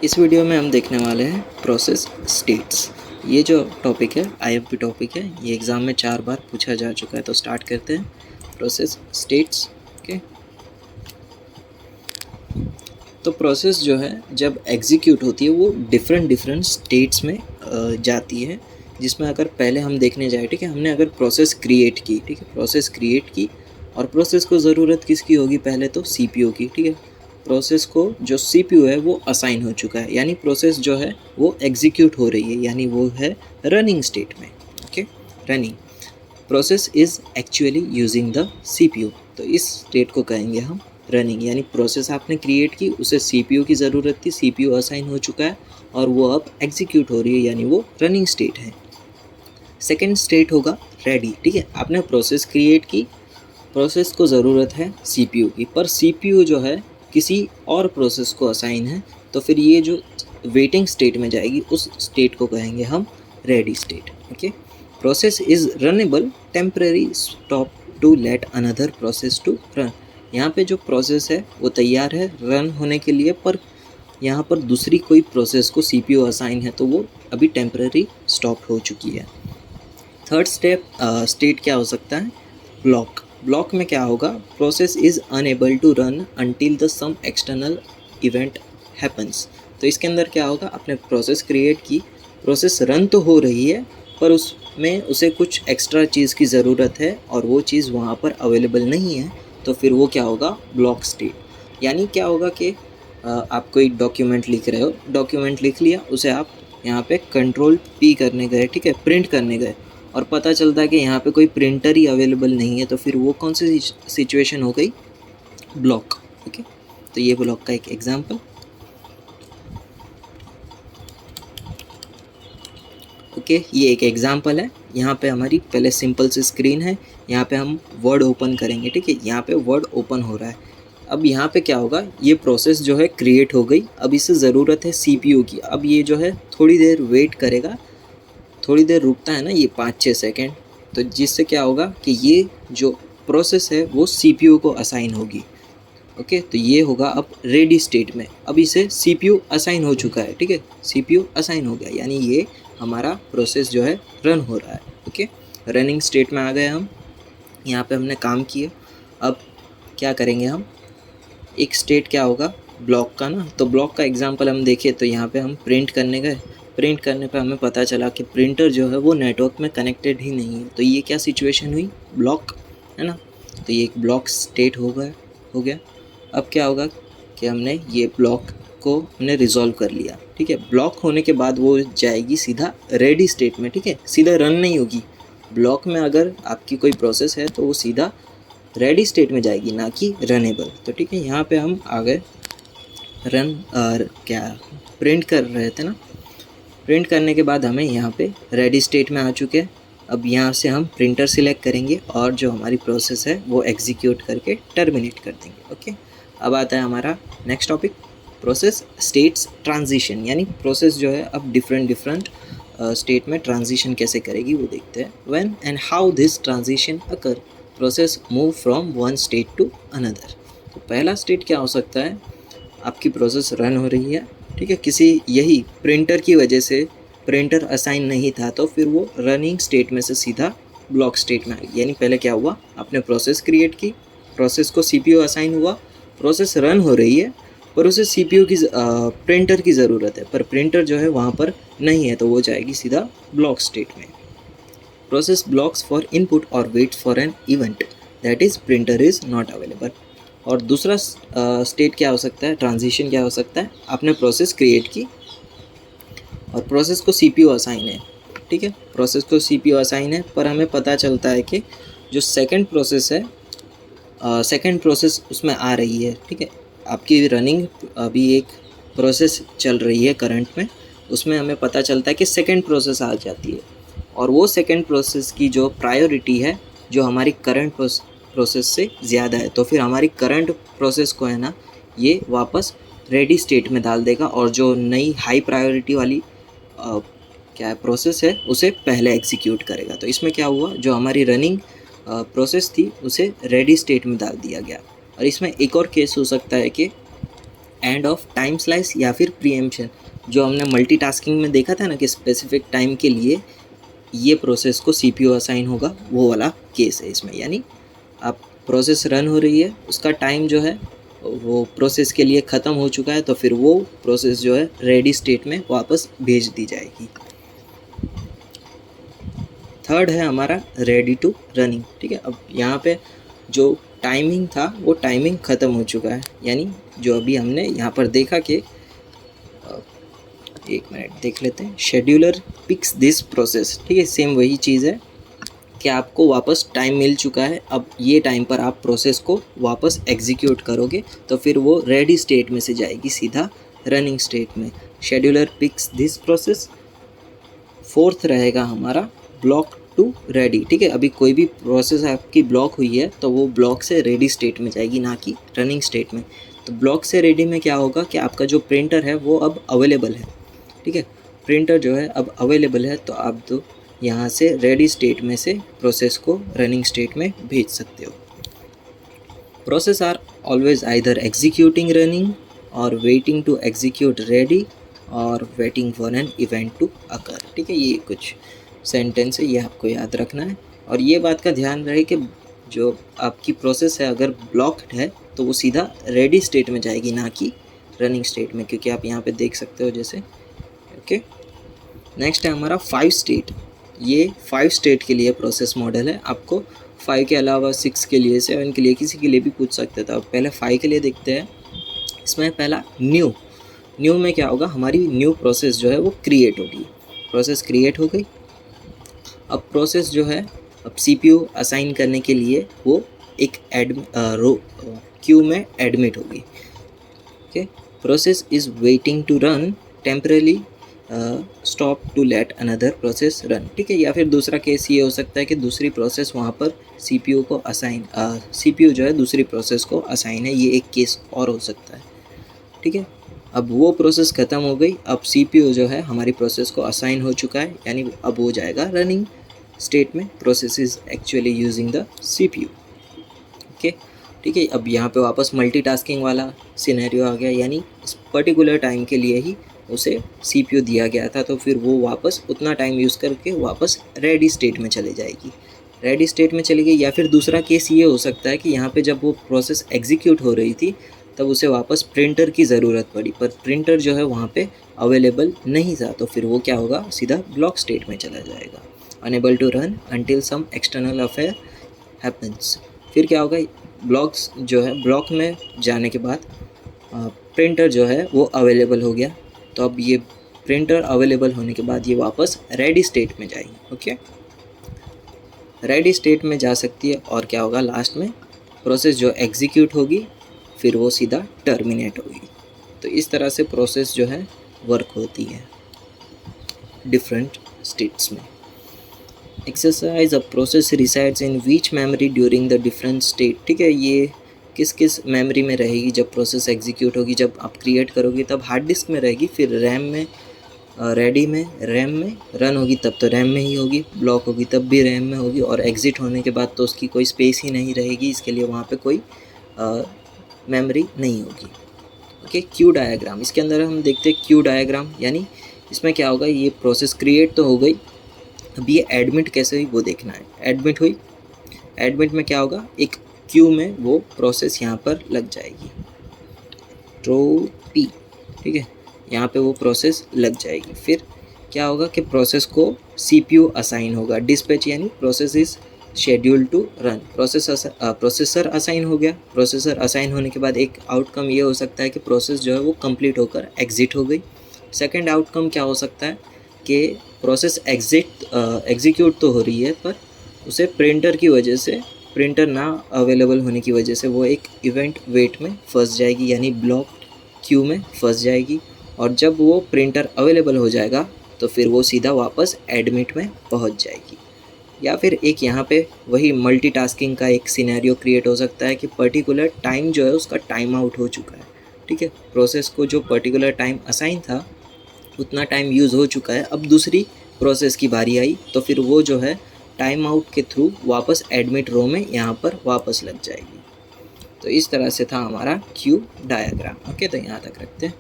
इस वीडियो में हम देखने वाले हैं प्रोसेस स्टेट्स। ये जो टॉपिक है आईएमपी टॉपिक है, ये एग्ज़ाम में 4 बार पूछा जा चुका है। तो स्टार्ट करते हैं प्रोसेस स्टेट्स। ओके, तो प्रोसेस जो है जब एग्जीक्यूट होती है वो डिफरेंट स्टेट्स में जाती है, जिसमें अगर पहले हम देखने जाए, ठीक है, हमने अगर प्रोसेस क्रिएट की, ठीक है, प्रोसेस क्रिएट की और प्रोसेस को ज़रूरत किसकी होगी, पहले तो सीपीयू की, ठीक है। प्रोसेस को जो सीपीयू है वो असाइन हो चुका है, यानी प्रोसेस जो है वो एग्जीक्यूट हो रही है, यानी वो है रनिंग स्टेट में। Okay, running process is actually using the CPU, तो इस स्टेट को कहेंगे हम रनिंग। यानी प्रोसेस आपने क्रिएट की, उसे सीपीयू की ज़रूरत थी, सीपीयू असाइन हो चुका है और वो अब एग्जीक्यूट हो रही है, यानी वो रनिंग स्टेट है। सेकेंड स्टेट होगा रेडी, ठीक है। आपने प्रोसेस क्रिएट की, प्रोसेस को ज़रूरत है सीपीयू की, पर सीपीयू जो है किसी और प्रोसेस को असाइन है, तो फिर ये जो वेटिंग स्टेट में जाएगी उस स्टेट को कहेंगे हम ready state. Okay, process is runnable temporary stop to let another process to run. यहाँ पे जो प्रोसेस है वो तैयार है रन होने के लिए, पर यहाँ पर दूसरी कोई प्रोसेस को सीपीयू असाइन है, तो वो अभी टेम्परेरी स्टॉप हो चुकी है। थर्ड स्टेट क्या हो सकता है, ब्लॉक। ब्लॉक में क्या होगा, process is unable to run until the some external event happens. तो इसके अंदर क्या होगा, आपने प्रोसेस क्रिएट की, प्रोसेस रन तो हो रही है पर उसमें उसे कुछ एक्स्ट्रा चीज़ की ज़रूरत है और वो चीज़ वहाँ पर अवेलेबल नहीं है, तो फिर वो क्या होगा, ब्लॉक स्टेट। यानी क्या होगा कि आप कोई डॉक्यूमेंट लिख रहे हो, डॉक्यूमेंट लिख लिया, उसे आप यहाँ पे कंट्रोल पी करने गए, ठीक है, प्रिंट करने गए, और पता चलता है कि यहाँ पे कोई प्रिंटर ही अवेलेबल नहीं है, तो फिर वो कौन सी सिचुएशन हो गई, ब्लॉक। ओके, तो ये ब्लॉक का एक एग्जांपल। ओके, ये एक एग्जांपल है। यहाँ पे हमारी पहले सिंपल सी स्क्रीन है, यहाँ पे हम वर्ड ओपन करेंगे, ठीक है, यहाँ पे वर्ड ओपन हो रहा है। अब यहाँ पे क्या होगा, ये प्रोसेस जो है क्रिएट हो गई, अब इसे ज़रूरत है सीपीयू की। अब ये जो है थोड़ी देर वेट करेगा, थोड़ी देर रुकता है ना ये 5-6 सेकेंड, तो जिससे क्या होगा कि ये जो प्रोसेस है वो सीपीयू को असाइन होगी। ओके, तो ये होगा अब रेडी स्टेट में। अब इसे सीपीयू असाइन हो चुका है, ठीक है, सीपीयू असाइन हो गया, यानी ये हमारा प्रोसेस जो है रन हो रहा है। ओके, रनिंग स्टेट में आ गए हम, यहाँ पे हमने काम किया। अब क्या करेंगे हम, एक स्टेट क्या होगा ब्लॉक का ना, तो ब्लॉक का एग्जांपल हम देखें तो यहाँ पे हम प्रिंट करने गए, प्रिंट करने पे हमें पता चला कि प्रिंटर जो है वो नेटवर्क में कनेक्टेड ही नहीं है, तो ये क्या सिचुएशन हुई, ब्लॉक, है ना। तो ये एक ब्लॉक स्टेट हो गया। अब क्या होगा कि हमने ये ब्लॉक को हमने रिजॉल्व कर लिया, ठीक है। ब्लॉक होने के बाद वो जाएगी सीधा रेडी स्टेट में, ठीक है, सीधा रन नहीं होगी। ब्लॉक में अगर आपकी कोई प्रोसेस है तो वो सीधा रेडी स्टेट में जाएगी, ना कि रनेबल। तो ठीक है, यहाँ पे हम आ गए रन और क्या प्रिंट कर रहे थे ना, प्रिंट करने के बाद हमें यहाँ पे रेडी स्टेट में आ चुके हैं। अब यहाँ से हम प्रिंटर सिलेक्ट करेंगे और जो हमारी प्रोसेस है वो एग्जीक्यूट करके टर्मिनेट कर देंगे। ओके, अब आता है हमारा next topic, process states transition. यानी प्रोसेस जो है अब डिफरेंट स्टेट में ट्रांजिशन कैसे करेगी वो देखते हैं। When and how this transition occur, process move from one state to another. तो पहला स्टेट क्या हो सकता है, आपकी प्रोसेस रन हो रही है, ठीक है, किसी यही प्रिंटर की वजह से प्रिंटर असाइन नहीं था, तो फिर वो रनिंग स्टेट में से सीधा ब्लॉक स्टेट में आ गई। यानी पहले क्या हुआ, आपने प्रोसेस क्रिएट की, प्रोसेस को सीपीयू असाइन हुआ, प्रोसेस रन हो रही है, पर उसे सीपीयू की प्रिंटर की ज़रूरत है, पर प्रिंटर जो है वहाँ पर नहीं है, तो वो जाएगी सीधा ब्लॉक स्टेट में। प्रोसेस ब्लॉक्स फॉर इनपुट और wait for an event, that is printer is not available. और दूसरा स्टेट क्या हो सकता है, ट्रांजिशन क्या हो सकता है, आपने प्रोसेस क्रिएट की और प्रोसेस को सीपीयू असाइन है, ठीक है, प्रोसेस को सीपीयू असाइन है, पर हमें पता चलता है कि जो सेकंड प्रोसेस है, सेकंड प्रोसेस उसमें आ रही है, ठीक है, आपकी रनिंग अभी एक प्रोसेस चल रही है करंट में, उसमें हमें पता चलता है कि सेकंड प्रोसेस आ जाती है, और वो सेकंड प्रोसेस की जो प्रायोरिटी है जो हमारी करंट प्रोसेस से ज़्यादा है, तो फिर हमारी करंट प्रोसेस को है ना ये वापस रेडी स्टेट में डाल देगा, और जो नई हाई प्रायोरिटी वाली क्या प्रोसेस है उसे पहले एग्जीक्यूट करेगा। तो इसमें क्या हुआ, जो हमारी रनिंग प्रोसेस थी उसे रेडी स्टेट में डाल दिया गया। और इसमें एक और केस हो सकता है कि एंड ऑफ टाइम स्लाइस या फिर प्रीएम्पशन। जो हमने मल्टीटास्किंग में देखा था ना कि स्पेसिफिक टाइम के लिए ये प्रोसेस को सीपीयू असाइन होगा, वो वाला केस है इसमें। यानी आप प्रोसेस रन हो रही है, उसका टाइम जो है वो प्रोसेस के लिए ख़त्म हो चुका है, तो फिर वो प्रोसेस जो है रेडी स्टेट में वापस भेज दी जाएगी। थर्ड है हमारा रेडी टू रनिंग। ठीक है, अब यहाँ पे जो टाइमिंग था वो टाइमिंग ख़त्म हो चुका है। यानी जो अभी हमने यहाँ पर देखा कि एक मिनट देख लेते हैं, शेड्यूलर पिक्स दिस प्रोसेस। ठीक है, सेम वही चीज़ है कि आपको वापस टाइम मिल चुका है, अब ये टाइम पर आप प्रोसेस को वापस एग्जीक्यूट करोगे तो फिर वो रेडी स्टेट में से जाएगी सीधा रनिंग स्टेट में। Scheduler picks this process. Fourth रहेगा हमारा ब्लॉक टू रेडी। ठीक है, अभी कोई भी प्रोसेस आपकी ब्लॉक हुई है तो वो ब्लॉक से रेडी स्टेट में जाएगी, ना कि रनिंग स्टेट में। तो ब्लॉक से रेडी में क्या होगा कि आपका जो प्रिंटर है वो अब अवेलेबल है। ठीक है, प्रिंटर जो है अब अवेलेबल है, तो आप तो यहाँ से रेडी स्टेट में से प्रोसेस को रनिंग स्टेट में भेज सकते हो। Process are always either executing running और वेटिंग टू एग्जीक्यूट रेडी और waiting for an event to occur. ठीक है, ये कुछ सेंटेंस है, ये आपको याद रखना है। और ये बात का ध्यान रहे कि जो आपकी प्रोसेस है अगर ब्लॉक्ड है तो वो सीधा रेडी स्टेट में जाएगी, ना कि रनिंग स्टेट में, क्योंकि आप यहाँ पे देख सकते हो जैसे। ओके, नेक्स्ट है हमारा 5 स्टेट। ये 5 स्टेट के लिए प्रोसेस मॉडल है। आपको 5 के अलावा 6 के लिए, 7 के लिए, किसी के लिए भी पूछ सकते थे। अब पहले 5 के लिए देखते हैं। इसमें पहला न्यू में क्या होगा, हमारी न्यू प्रोसेस जो है वो क्रिएट होगी। प्रोसेस क्रिएट हो गई, अब प्रोसेस जो है अब सीपीयू असाइन करने के लिए वो एक क्यू में एडमिट होगी। Okay, process is waiting to run temporarily stop to let another process run. ठीक है, या फिर दूसरा केस ये हो सकता है कि दूसरी प्रोसेस वहाँ पर सीपीयू को असाइन, सीपीयू जो है दूसरी प्रोसेस को असाइन है, ये एक केस और हो सकता है। ठीक है, अब वो प्रोसेस ख़त्म हो गई, अब सीपीयू जो है हमारी प्रोसेस को असाइन हो चुका है, यानी अब हो जाएगा रनिंग स्टेट में। Process is actually using the CPU. Okay, ठीक है, अब यहाँ पे वापस मल्टीटास्किंग वाला सिनेरियो आ गया, यानी इस पर्टिकुलर टाइम के लिए ही उसे सीपीयू दिया गया था, तो फिर वो वापस उतना टाइम यूज़ करके वापस रेडी स्टेट में चले जाएगी। रेडी स्टेट में चली गई, या फिर दूसरा केस ये हो सकता है कि यहाँ पे जब वो प्रोसेस एग्जीक्यूट हो रही थी तब उसे वापस प्रिंटर की ज़रूरत पड़ी, पर प्रिंटर जो है वहाँ पे अवेलेबल नहीं था, तो फिर वो क्या होगा, सीधा ब्लॉक स्टेट में चला जाएगा। Unable to run until some external affair happens. फिर क्या होगा, ब्लॉक्स जो है ब्लॉक में जाने के बाद प्रिंटर जो है वो अवेलेबल हो गया, तो अब ये प्रिंटर अवेलेबल होने के बाद ये वापस रेडी स्टेट में जाएगी। ओके, रेडी स्टेट में जा सकती है, और क्या होगा लास्ट में प्रोसेस जो एग्जीक्यूट होगी फिर वो सीधा टर्मिनेट होगी। तो इस तरह से प्रोसेस जो है वर्क होती है डिफरेंट स्टेट्स में। Exercise, a process resides in which memory during the different state. ठीक है, ये किस किस मेमोरी में रहेगी जब प्रोसेस एग्जीक्यूट होगी, जब आप क्रिएट करोगे तब हार्ड डिस्क में रहेगी, फिर रैम में, रेडी में, रैम में, रन होगी तब तो रैम में ही होगी, ब्लॉक होगी तब भी रैम में होगी, और एग्ज़िट होने के बाद तो उसकी कोई स्पेस ही नहीं रहेगी, इसके लिए वहाँ पे कोई मेमोरी नहीं होगी। ओके, क्यू डायग्राम, इसके अंदर हम देखते हैं क्यू डायग्राम, यानी इसमें क्या होगा, ये प्रोसेस क्रिएट तो हो गई, अब ये एडमिट कैसे हुई वो देखना है। एडमिट हुई, एडमिट में क्या होगा, एक क्यू में वो प्रोसेस यहाँ पर लग जाएगी, ट्रोपी। ठीक है, यहाँ पे वो प्रोसेस लग जाएगी। फिर क्या होगा कि प्रोसेस को सीपीयू असाइन होगा, डिस्पैच, यानी process is schedule to run. Processor assign हो गया, प्रोसेसर असाइन होने के बाद एक आउटकम ये हो सकता है कि प्रोसेस जो है वो कंप्लीट होकर एग्जिट हो गई। सेकंड आउटकम क्या हो सकता है कि प्रोसेस एग्जीक्यूट तो हो रही है, पर उसे प्रिंटर की वजह से, प्रिंटर ना अवेलेबल होने की वजह से वो एक इवेंट वेट में फंस जाएगी, यानी ब्लॉक क्यू में फंस जाएगी, और जब वो प्रिंटर अवेलेबल हो जाएगा तो फिर वो सीधा वापस एडमिट में पहुंच जाएगी। या फिर एक यहाँ पे वही मल्टीटास्किंग का एक सिनेरियो क्रिएट हो सकता है कि पर्टिकुलर टाइम जो है उसका टाइम आउट हो चुका है। ठीक है, प्रोसेस को जो पर्टिकुलर टाइम असाइन था उतना टाइम यूज़ हो चुका है, अब दूसरी प्रोसेस की बारी आई, तो फिर वो जो है टाइम आउट के थ्रू वापस एडमिट रो में यहाँ पर वापस लग जाएगी। तो इस तरह से था हमारा क्यूब डायग्राम। ओके, तो यहाँ तक रखते हैं।